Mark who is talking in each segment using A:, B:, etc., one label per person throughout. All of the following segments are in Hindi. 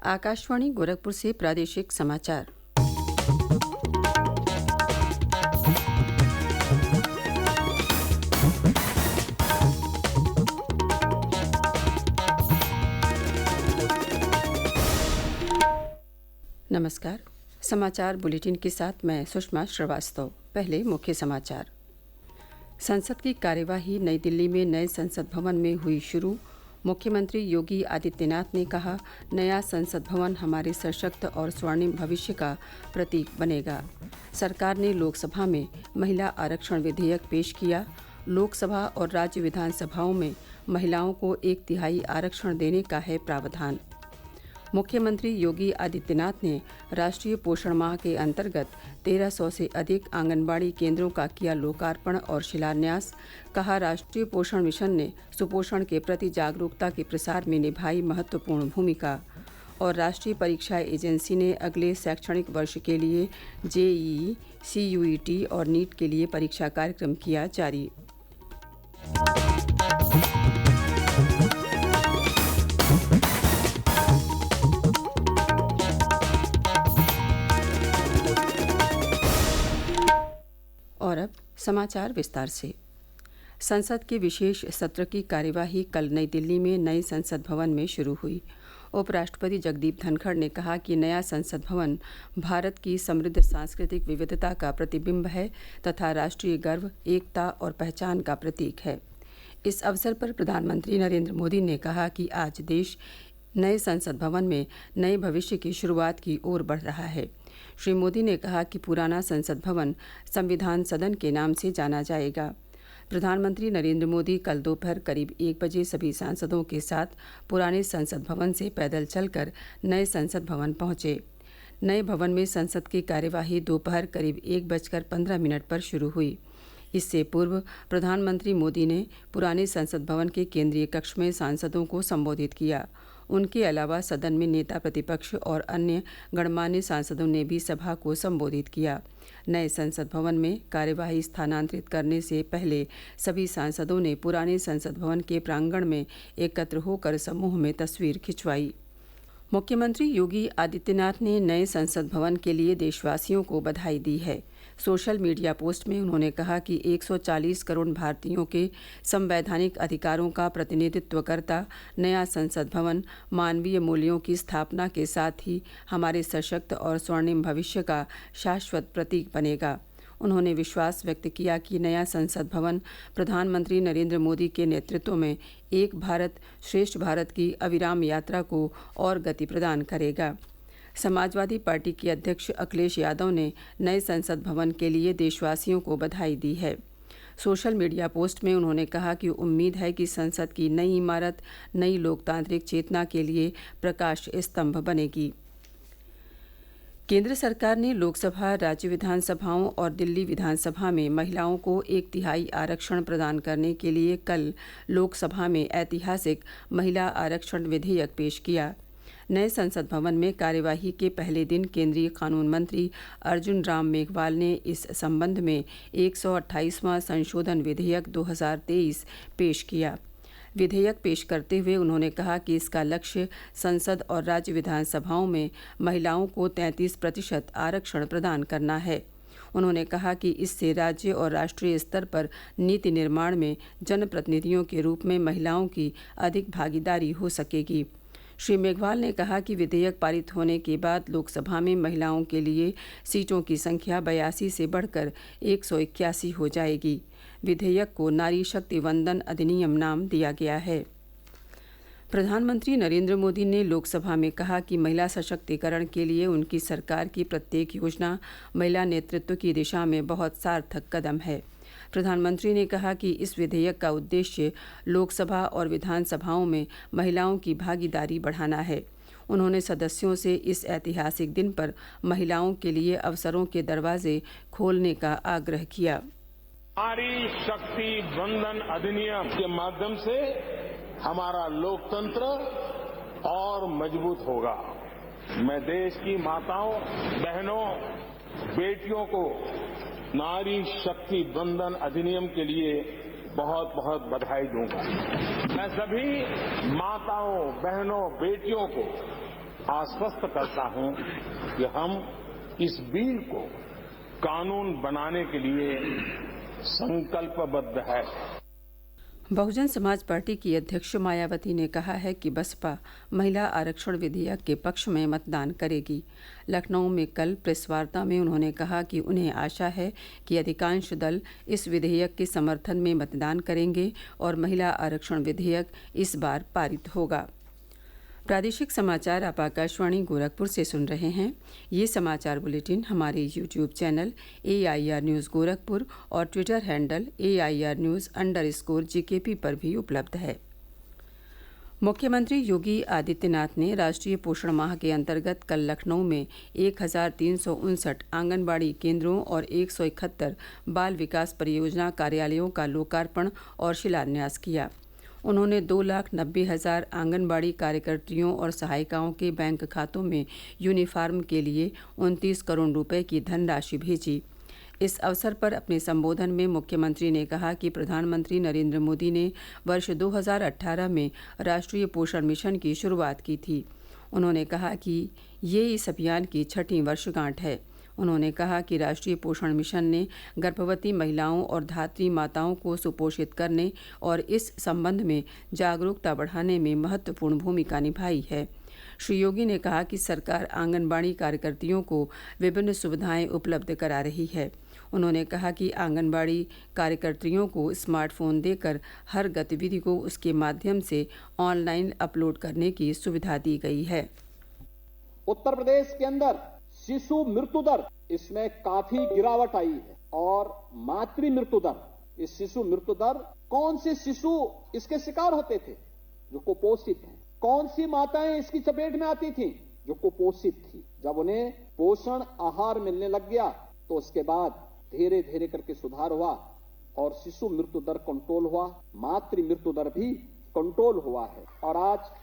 A: आकाशवाणी गोरखपुर से प्रादेशिक समाचार। नमस्कार। समाचार बुलेटिन के साथ मैं सुषमा श्रीवास्तव। पहले मुख्य समाचार। संसद की कार्यवाही नई दिल्ली में नए संसद भवन में हुई शुरू। मुख्यमंत्री योगी आदित्यनाथ ने कहा, नया संसद भवन हमारे सशक्त और स्वर्णिम भविष्य का प्रतीक बनेगा। सरकार ने लोकसभा में महिला आरक्षण विधेयक पेश किया। लोकसभा और राज्य विधानसभाओं में महिलाओं को 1/3 आरक्षण देने का है प्रावधान। मुख्यमंत्री योगी आदित्यनाथ ने राष्ट्रीय पोषण माह के अंतर्गत 1300 से अधिक आंगनबाड़ी केंद्रों का किया लोकार्पण और शिलान्यास। कहा, राष्ट्रीय पोषण मिशन ने सुपोषण के प्रति जागरूकता के प्रसार में निभाई महत्वपूर्ण भूमिका। और राष्ट्रीय परीक्षा एजेंसी ने अगले शैक्षणिक वर्ष के लिए JEE, CUET और नीट के लिए परीक्षा कार्यक्रम किया जारी। और अब समाचार विस्तार से। संसद के विशेष सत्र की कार्यवाही कल नई दिल्ली में नए संसद भवन में शुरू हुई। उपराष्ट्रपति जगदीप धनखड़ ने कहा कि नया संसद भवन भारत की समृद्ध सांस्कृतिक विविधता का प्रतिबिंब है तथा राष्ट्रीय गर्व, एकता और पहचान का प्रतीक है। इस अवसर पर प्रधानमंत्री नरेंद्र मोदी ने कहा कि आज देश नए संसद भवन में नए भविष्य की शुरुआत की ओर बढ़ रहा है। श्री मोदी ने कहा कि पुराना संसद भवन संविधान सदन के नाम से जाना जाएगा। प्रधानमंत्री नरेंद्र मोदी कल दोपहर करीब 1 बजे सभी सांसदों के साथ पुराने संसद भवन से पैदल चलकर नए संसद भवन पहुंचे। नए भवन में संसद की कार्यवाही दोपहर करीब 1:15 पर शुरू हुई। इससे पूर्व प्रधानमंत्री मोदी ने पुराने संसद भवन के केंद्रीय कक्ष में सांसदों को संबोधित किया। उनके अलावा सदन में नेता प्रतिपक्ष और अन्य गणमान्य सांसदों ने भी सभा को संबोधित किया। नए संसद भवन में कार्यवाही स्थानांतरित करने से पहले सभी सांसदों ने पुराने संसद भवन के प्रांगण में एकत्र होकर समूह में तस्वीर खिंचवाई। मुख्यमंत्री योगी आदित्यनाथ ने नए संसद भवन के लिए देशवासियों को बधाई दी है। सोशल मीडिया पोस्ट में उन्होंने कहा कि 140 करोड़ भारतीयों के संवैधानिक अधिकारों का प्रतिनिधित्व करता नया संसद भवन मानवीय मूल्यों की स्थापना के साथ ही हमारे सशक्त और स्वर्णिम भविष्य का शाश्वत प्रतीक बनेगा। उन्होंने विश्वास व्यक्त किया कि नया संसद भवन प्रधानमंत्री नरेंद्र मोदी के नेतृत्व में एक भारत श्रेष्ठ भारत की अविराम यात्रा को और गति प्रदान करेगा। समाजवादी पार्टी के अध्यक्ष अखिलेश यादव ने नए संसद भवन के लिए देशवासियों को बधाई दी है। सोशल मीडिया पोस्ट में उन्होंने कहा कि उम्मीद है कि संसद की नई इमारत नई लोकतांत्रिक चेतना के लिए प्रकाश स्तंभ बनेगी। केंद्र सरकार ने लोकसभा, राज्य विधानसभाओं और दिल्ली विधानसभा में महिलाओं को 1/3 आरक्षण प्रदान करने के लिए कल लोकसभा में ऐतिहासिक महिला आरक्षण विधेयक पेश किया। नए संसद भवन में कार्यवाही के पहले दिन केंद्रीय कानून मंत्री अर्जुन राम मेघवाल ने इस संबंध में 128वां संशोधन विधेयक 2023 पेश किया। विधेयक पेश करते हुए उन्होंने कहा कि इसका लक्ष्य संसद और राज्य विधानसभाओं में महिलाओं को 33% आरक्षण प्रदान करना है। उन्होंने कहा कि इससे राज्य और राष्ट्रीय स्तर पर नीति निर्माण में जनप्रतिनिधियों के रूप में महिलाओं की अधिक भागीदारी हो सकेगी। श्री मेघवाल ने कहा कि विधेयक पारित होने के बाद लोकसभा में महिलाओं के लिए सीटों की संख्या 82 से बढ़कर 181 हो जाएगी। विधेयक को नारी शक्ति वंदन अधिनियम नाम दिया गया है। प्रधानमंत्री नरेंद्र मोदी ने लोकसभा में कहा कि महिला सशक्तिकरण के लिए उनकी सरकार की प्रत्येक योजना महिला नेतृत्व की दिशा में बहुत सार्थक कदम है। प्रधानमंत्री ने कहा कि इस विधेयक का उद्देश्य लोकसभा और विधानसभाओं में महिलाओं की भागीदारी बढ़ाना है। उन्होंने सदस्यों से इस ऐतिहासिक दिन पर महिलाओं के लिए अवसरों के दरवाजे खोलने का आग्रह किया।
B: नारी शक्ति वंदन अधिनियम के माध्यम से हमारा लोकतंत्र और मजबूत होगा। मैं देश की माताओं, बहनों, बेटियों को नारी शक्ति वंदन अधिनियम के लिए बहुत बहुत बधाई दूंगा। मैं सभी माताओं, बहनों, बेटियों को आश्वस्त करता हूं कि हम इस बिल को कानून बनाने के लिए संकल्पबद्ध है।
A: बहुजन समाज पार्टी की अध्यक्ष मायावती ने कहा है कि बसपा महिला आरक्षण विधेयक के पक्ष में मतदान करेगी। लखनऊ में कल प्रेस वार्ता में उन्होंने कहा कि उन्हें आशा है कि अधिकांश दल इस विधेयक के समर्थन में मतदान करेंगे और महिला आरक्षण विधेयक इस बार पारित होगा। प्रादेशिक समाचार आप आकाशवाणी गोरखपुर से सुन रहे हैं। ये समाचार बुलेटिन हमारे YouTube channel AIR news Gorakhpur और ट्विटर हैंडल AIR न्यूज़_GKP पर भी उपलब्ध है। मुख्यमंत्री योगी आदित्यनाथ ने राष्ट्रीय पोषण माह के अंतर्गत कल लखनऊ में 1359 आंगनबाड़ी केंद्रों और 171 बाल विकास परियोजना कार्यालयों का लोकार्पण और शिलान्यास किया। उन्होंने 2,90,000 आंगनबाड़ी कार्यकर्तियों और सहायिकाओं के बैंक खातों में यूनिफॉर्म के लिए 29 करोड़ रुपए की धनराशि भेजी। इस अवसर पर अपने संबोधन में मुख्यमंत्री ने कहा कि प्रधानमंत्री नरेंद्र मोदी ने वर्ष 2018 में राष्ट्रीय पोषण मिशन की शुरुआत की थी। उन्होंने कहा कि ये इस अभियान की 6वीं वर्षगांठ है। उन्होंने कहा कि राष्ट्रीय पोषण मिशन ने गर्भवती महिलाओं और धात्री माताओं को सुपोषित करने और इस संबंध में जागरूकता बढ़ाने में महत्वपूर्ण भूमिका निभाई है। श्री योगी ने कहा कि सरकार आंगनबाड़ी कार्यकर्तियों को विभिन्न सुविधाएं उपलब्ध करा रही है। उन्होंने कहा कि आंगनबाड़ी कार्यकर्तियों को स्मार्टफोन देकर हर गतिविधि को उसके माध्यम से ऑनलाइन अपलोड करने की सुविधा दी गई है।
C: उत्तर प्रदेश के अंदर शिशु मृत्यु दर इसमें काफी गिरावट आई है और मातृ मृत्यु दर, इस शिशु मृत्यु दर, कौन से शिशु इसके शिकार होते थे? जो कुपोषित हैं। कौन सी माताएं इसकी चपेट में आती थीं? जो कुपोषित थी। जब उन्हें पोषण आहार मिलने लग गया तो उसके बाद धीरे धीरे करके सुधार हुआ और शिशु मृत्यु दर कंट्रोल हुआ, मातृ मृत्यु दर भी कंट्रोल हुआ है। और आज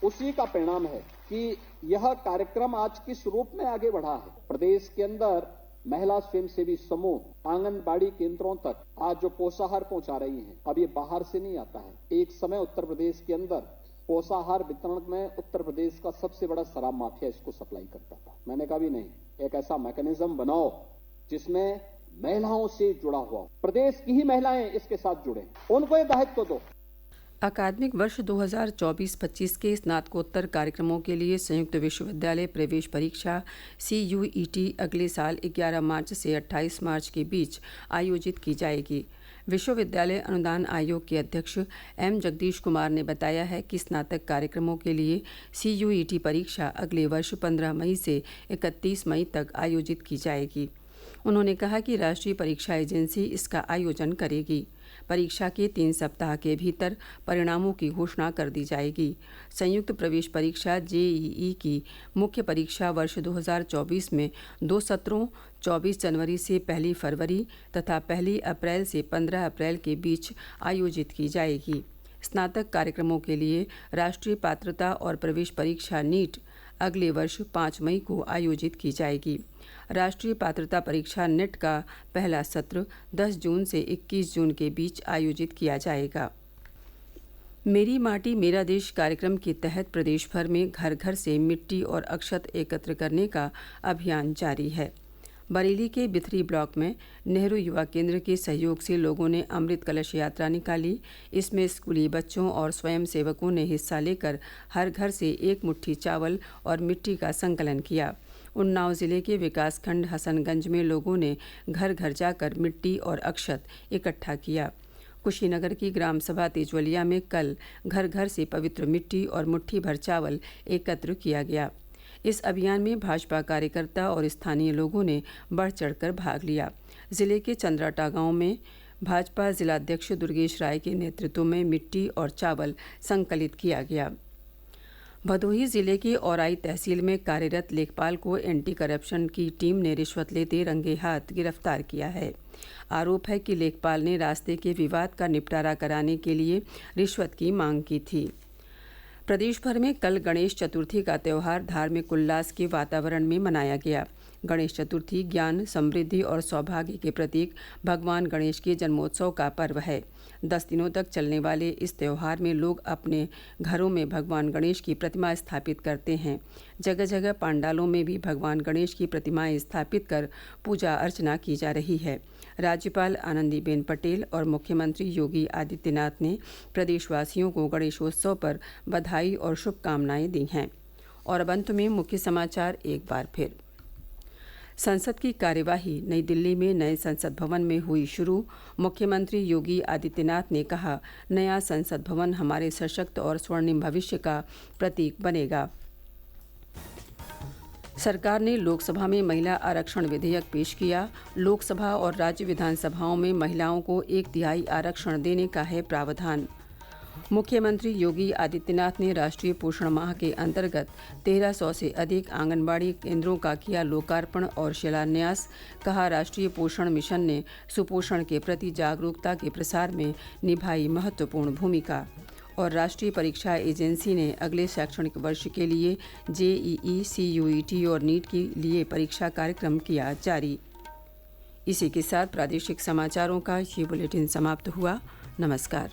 C: उसी का परिणाम है कि यह कार्यक्रम आज किस रूप में आगे बढ़ा है। प्रदेश के अंदर महिला स्वयंसेवी समूह आंगनबाड़ी केंद्रों तक आज जो पोषाहार पहुंचा रही हैं, अब ये बाहर से नहीं आता है। एक समय उत्तर प्रदेश के अंदर पोषाहार वितरण में उत्तर प्रदेश का सबसे बड़ा शराब माफिया इसको सप्लाई करता था। मैंने कहा भी नहीं, एक ऐसा मैकेनिज्म बनाओ जिसमें महिलाओं से जुड़ा हुआ, प्रदेश की ही महिलाएं इसके साथ जुड़े, उनको ये दायित्व दो।
A: अकादमिक वर्ष 2024-25 के स्नातकोत्तर कार्यक्रमों के लिए संयुक्त विश्वविद्यालय प्रवेश परीक्षा CUET अगले साल 11 मार्च से 28 मार्च के बीच आयोजित की जाएगी। विश्वविद्यालय अनुदान आयोग के अध्यक्ष M जगदीश कुमार ने बताया है कि स्नातक कार्यक्रमों के लिए CUET परीक्षा अगले वर्ष 15 मई से 31 मई तक आयोजित की जाएगी। उन्होंने कहा कि राष्ट्रीय परीक्षा एजेंसी इसका आयोजन करेगी। परीक्षा के 3 सप्ताह के भीतर परिणामों की घोषणा कर दी जाएगी। संयुक्त प्रवेश परीक्षा JEE की मुख्य परीक्षा वर्ष 2024 में 2 सत्रों 24 जनवरी से 1 फरवरी तथा 1 अप्रैल से 15 अप्रैल के बीच आयोजित की जाएगी। स्नातक कार्यक्रमों के लिए राष्ट्रीय पात्रता और प्रवेश परीक्षा NEET अगले वर्ष 5 मई को आयोजित की जाएगी। राष्ट्रीय पात्रता परीक्षा NET का पहला सत्र 10 जून से 21 जून के बीच आयोजित किया जाएगा। मेरी माटी मेरा देश कार्यक्रम के तहत प्रदेश भर में घर घर से मिट्टी और अक्षत एकत्र करने का अभियान जारी है। बरेली के बिथरी ब्लॉक में नेहरू युवा केंद्र के सहयोग से लोगों ने अमृत कलश यात्रा निकाली। इसमें स्कूली बच्चों और स्वयं सेवकों ने हिस्सा लेकर हर घर से एक मुट्ठी चावल और मिट्टी का संकलन किया। उन्नाव जिले के विकासखंड हसनगंज में लोगों ने घर घर जाकर मिट्टी और अक्षत इकट्ठा किया। कुशीनगर की ग्राम सभा तेजवलिया में कल घर घर से पवित्र मिट्टी और मुट्ठी भर चावल एकत्र किया गया। इस अभियान में भाजपा कार्यकर्ता और स्थानीय लोगों ने बढ़ चढ़कर भाग लिया। जिले के चंद्राटा गांव में भाजपा जिलाध्यक्ष दुर्गेश राय के नेतृत्व में मिट्टी और चावल संकलित किया गया। भदोही जिले की औराई तहसील में कार्यरत लेखपाल को एंटी करप्शन की टीम ने रिश्वत लेते रंगे हाथ गिरफ्तार किया है। आरोप है कि लेखपाल ने रास्ते के विवाद का निपटारा कराने के लिए रिश्वत की मांग की थी। प्रदेश भर में कल गणेश चतुर्थी का त्यौहार धार्मिक उल्लास के वातावरण में मनाया गया। गणेश चतुर्थी ज्ञान, समृद्धि और सौभाग्य के प्रतीक भगवान गणेश के जन्मोत्सव का पर्व है। 10 दिनों तक चलने वाले इस त्योहार में लोग अपने घरों में भगवान गणेश की प्रतिमा स्थापित करते हैं। जगह जगह पंडालों में भी भगवान गणेश की प्रतिमाएं स्थापित कर पूजा अर्चना की जा रही है। राज्यपाल आनंदीबेन पटेल और मुख्यमंत्री योगी आदित्यनाथ ने प्रदेशवासियों को गणेशोत्सव पर बधाई और शुभकामनाएं दी हैं। और अब अंत में मुख्य समाचार एक बार फिर। संसद की कार्यवाही नई दिल्ली में नए संसद भवन में हुई शुरू। मुख्यमंत्री योगी आदित्यनाथ ने कहा, नया संसद भवन हमारे सशक्त और स्वर्णिम भविष्य का प्रतीक बनेगा। सरकार ने लोकसभा में महिला आरक्षण विधेयक पेश किया। लोकसभा और राज्य विधानसभाओं में महिलाओं को 1/3 आरक्षण देने का है प्रावधान। मुख्यमंत्री योगी आदित्यनाथ ने राष्ट्रीय पोषण माह के अंतर्गत 1300 से अधिक आंगनबाड़ी केंद्रों का किया लोकार्पण और शिलान्यास। कहा, राष्ट्रीय पोषण मिशन ने सुपोषण के प्रति जागरूकता के प्रसार में निभाई महत्वपूर्ण भूमिका। और राष्ट्रीय परीक्षा एजेंसी ने अगले शैक्षणिक वर्ष के लिए JEE, CUET और नीट के लिए परीक्षा कार्यक्रम किया जारी। इसी के साथ प्रादेशिक समाचारों का ये बुलेटिन समाप्त हुआ। नमस्कार।